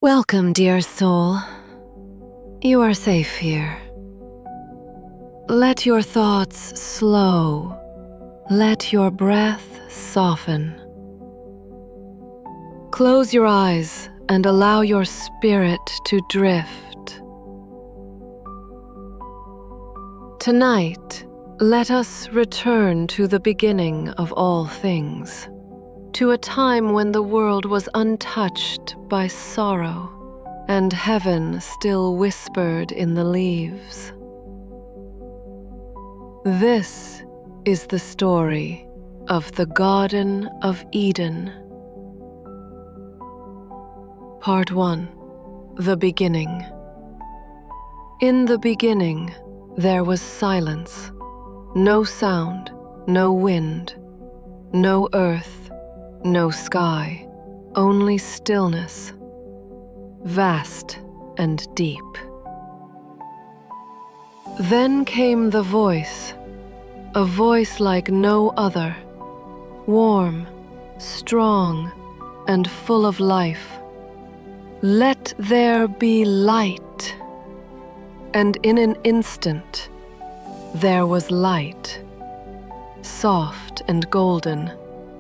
Welcome, dear soul. You are safe here. Let your thoughts slow. Let your breath soften. Close your eyes and allow your spirit to drift. Tonight, let us return to the beginning of all things, to a time when the world was untouched by sorrow, and heaven still whispered in the leaves. This is the story of the Garden of Eden. Part 1. The Beginning. In the beginning, there was silence, no sound, no wind, no earth, no sky, only stillness, vast and deep. Then came the voice, a voice like no other, warm, strong, and full of life. Let there be light. And in an instant, there was light. Soft and golden,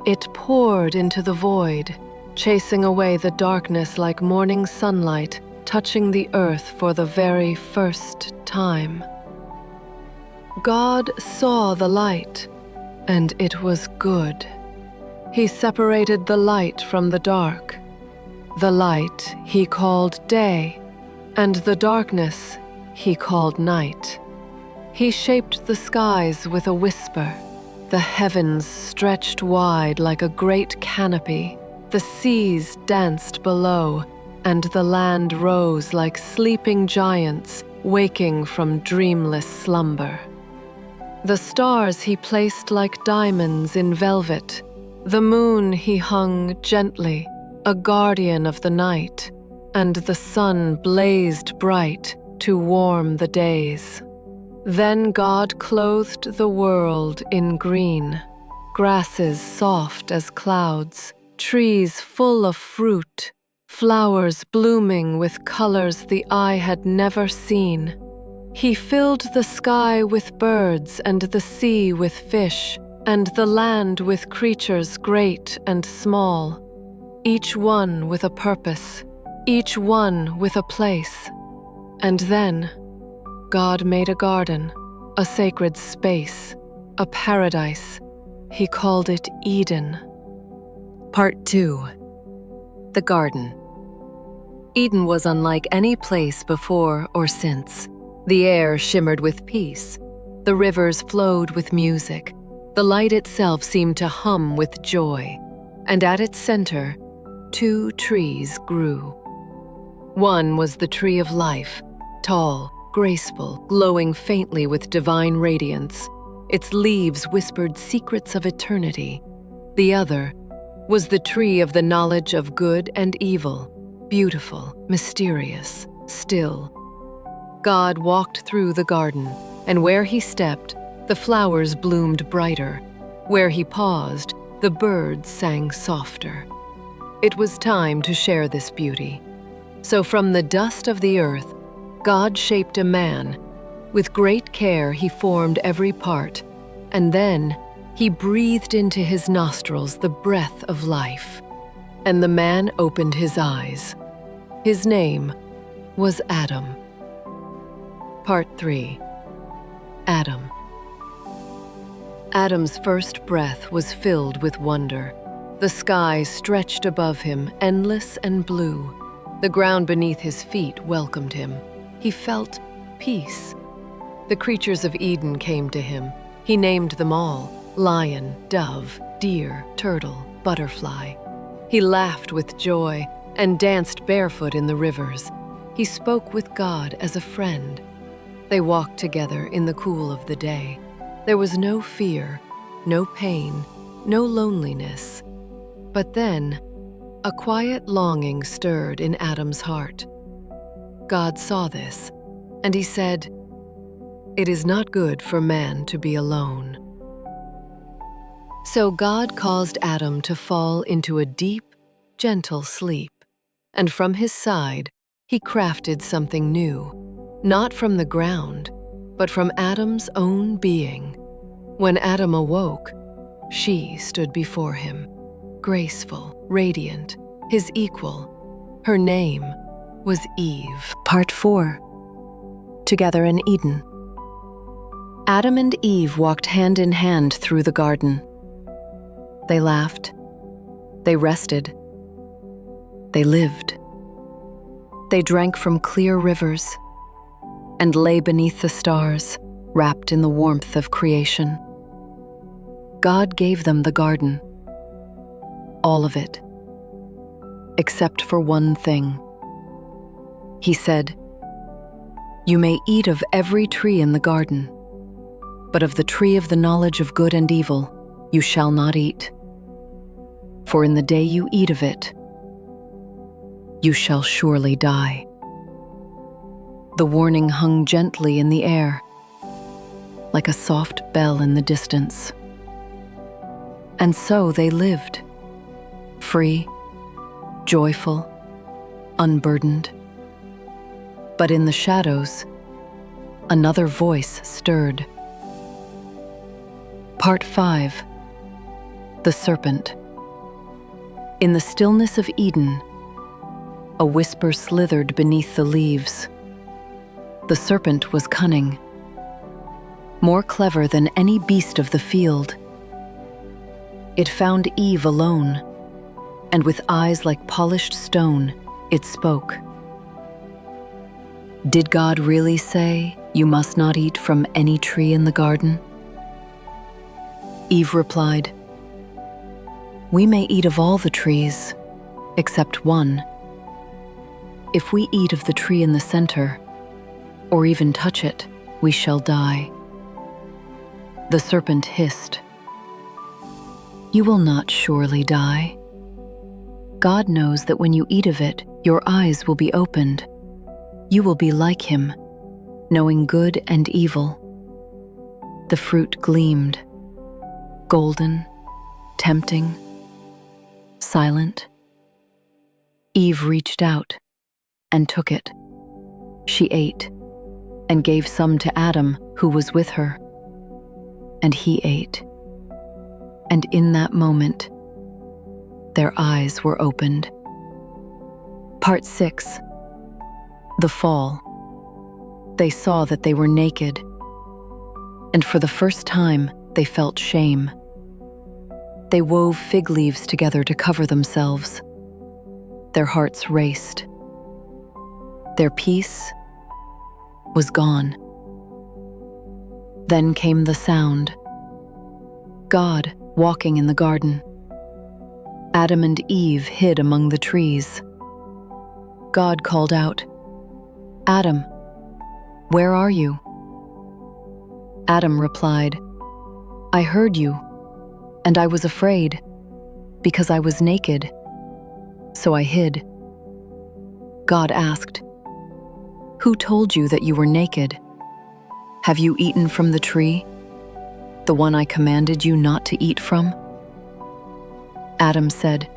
it poured into the void, chasing away the darkness like morning sunlight, touching the earth for the very first time. God saw the light, and it was good. He separated the light from the dark. The light he called day, and the darkness he called night. He shaped the skies with a whisper. The heavens stretched wide like a great canopy. The seas danced below, and the land rose like sleeping giants waking from dreamless slumber. The stars he placed like diamonds in velvet. The moon he hung gently, a guardian of the night, and the sun blazed bright to warm the days. Then God clothed the world in green, grasses soft as clouds, trees full of fruit, flowers blooming with colors the eye had never seen. He filled the sky with birds and the sea with fish, and the land with creatures great and small, each one with a purpose, each one with a place. And then God made a garden, a sacred space, a paradise. He called it Eden. Part 2. The Garden. Eden was unlike any place before or since. The air shimmered with peace. The rivers flowed with music. The light itself seemed to hum with joy. And at its center, 2 trees grew. One was the tree of life, tall, graceful, glowing faintly with divine radiance. Its leaves whispered secrets of eternity. The other was the tree of the knowledge of good and evil, beautiful, mysterious, still. God walked through the garden, and where he stepped, the flowers bloomed brighter. Where he paused, the birds sang softer. It was time to share this beauty. So from the dust of the earth, God shaped a man. With great care he formed every part, and then he breathed into his nostrils the breath of life. And the man opened his eyes. His name was Adam. Part 3. Adam. Adam's first breath was filled with wonder. The sky stretched above him, endless and blue. The ground beneath his feet welcomed him. He felt peace. The creatures of Eden came to him. He named them all: lion, dove, deer, turtle, butterfly. He laughed with joy and danced barefoot in the rivers. He spoke with God as a friend. They walked together in the cool of the day. There was no fear, no pain, no loneliness. But then, a quiet longing stirred in Adam's heart. God saw this, and he said, "It is not good for man to be alone." So God caused Adam to fall into a deep, gentle sleep. and from his side he crafted something new, not from the ground, but from Adam's own being. When Adam awoke, she stood before him, graceful, radiant, his equal. Her name was Eve. Part 4. Together in Eden. Adam and Eve walked hand in hand through the garden. They laughed. They rested. They lived. They drank from clear rivers and lay beneath the stars, wrapped in the warmth of creation. God gave them the garden, all of it, except for one thing. He said, "You may eat of every tree in the garden, but of the tree of the knowledge of good and evil you shall not eat. For in the day you eat of it, you shall surely die." The warning hung gently in the air, like a soft bell in the distance. And so they lived, free, joyful, unburdened. But in the shadows, another voice stirred. Part 5. The Serpent. In the stillness of Eden, a whisper slithered beneath the leaves. The serpent was cunning, more clever than any beast of the field. It found Eve alone, and with eyes like polished stone, it spoke. Did God really say, "You must not eat from any tree in the garden"? Eve replied, "We may eat of all the trees, except one. If we eat of the tree in the center, or even touch it, we shall die." The serpent hissed, "You will not surely die. God knows that when you eat of it, your eyes will be opened. You will be like him, knowing good and evil." The fruit gleamed, golden, tempting, silent. Eve reached out and took it. She ate and gave some to Adam, who was with her. And he ate. And in that moment, their eyes were opened. Part 6. The Fall. They saw that they were naked, and for the first time, they felt shame. They wove fig leaves together to cover themselves. Their hearts raced. Their peace was gone. Then came the sound. God walking in the garden. Adam and Eve hid among the trees. God called out, "Adam, where are you?" Adam replied, "I heard you, and I was afraid, because I was naked, so I hid." God asked, "Who told you that you were naked? Have you eaten from the tree, the one I commanded you not to eat from?" Adam said,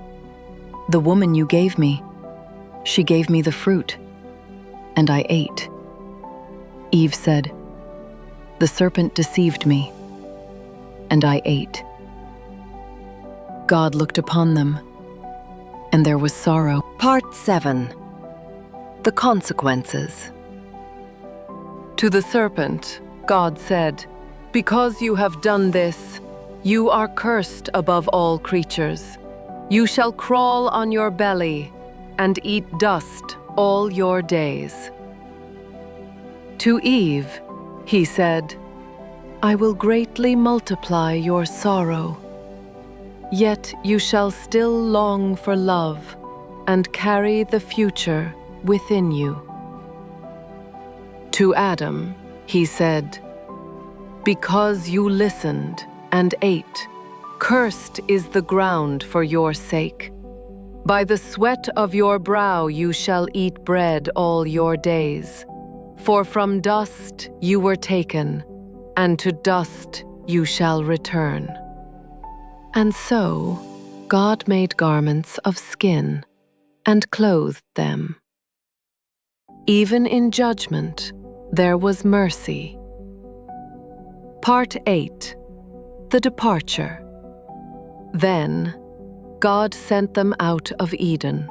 "The woman you gave me, she gave me the fruit, and I ate." Eve said, "The serpent deceived me, and I ate." God looked upon them, and there was sorrow. Part 7. The Consequences. To the serpent, God said, "Because you have done this, you are cursed above all creatures. You shall crawl on your belly and eat dust all your days." To Eve, he said, "I will greatly multiply your sorrow. Yet you shall still long for love and carry the future within you." To Adam, he said, "Because you listened and ate, cursed is the ground for your sake. By the sweat of your brow you shall eat bread all your days. For from dust you were taken, and to dust you shall return." And so God made garments of skin and clothed them. Even in judgment, there was mercy. Part 8. The Departure. Then, God sent them out of Eden,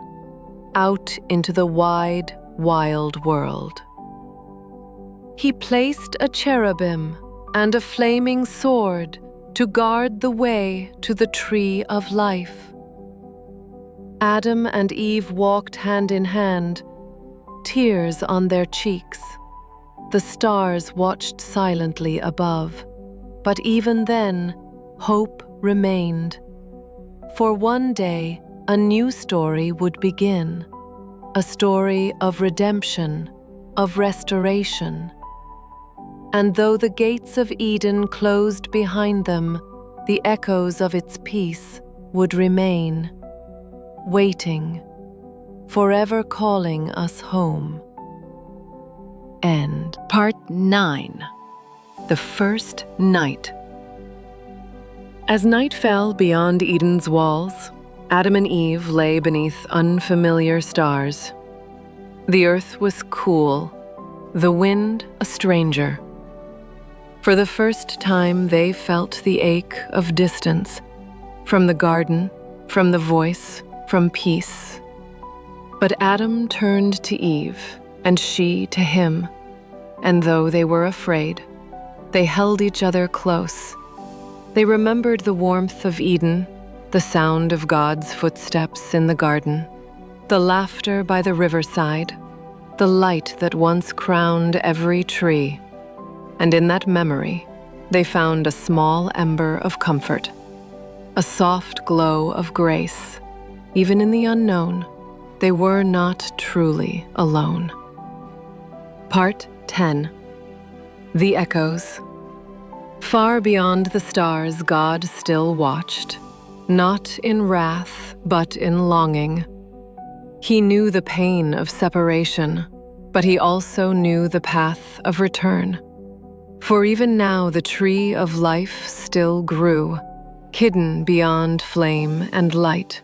out into the wide, wild world. He placed a cherubim and a flaming sword to guard the way to the tree of life. Adam and Eve walked hand in hand, tears on their cheeks. The stars watched silently above, but even then, hope remained. For one day, a new story would begin, a story of redemption, of restoration. And though the gates of Eden closed behind them, the echoes of its peace would remain, waiting, forever calling us home. End. Part 9. The First Night. As night fell beyond Eden's walls, Adam and Eve lay beneath unfamiliar stars. The earth was cool, the wind a stranger. For the first time, they felt the ache of distance, from the garden, from the voice, from peace. But Adam turned to Eve, and she to him, and though they were afraid, they held each other close. They remembered the warmth of Eden, the sound of God's footsteps in the garden, the laughter by the riverside, the light that once crowned every tree. And in that memory, they found a small ember of comfort, a soft glow of grace. Even in the unknown, they were not truly alone. Part 10. The Echoes. Far beyond the stars, God still watched, not in wrath, but in longing. He knew the pain of separation, but he also knew the path of return. For even now the tree of life still grew, hidden beyond flame and light.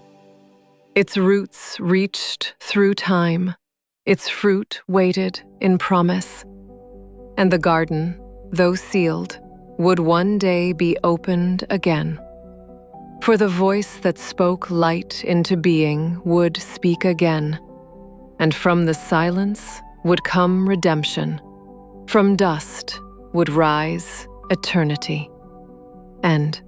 Its roots reached through time, its fruit waited in promise. And the garden, though sealed, would one day be opened again. For the voice that spoke light into being would speak again, and from the silence would come redemption. From dust would rise eternity. End.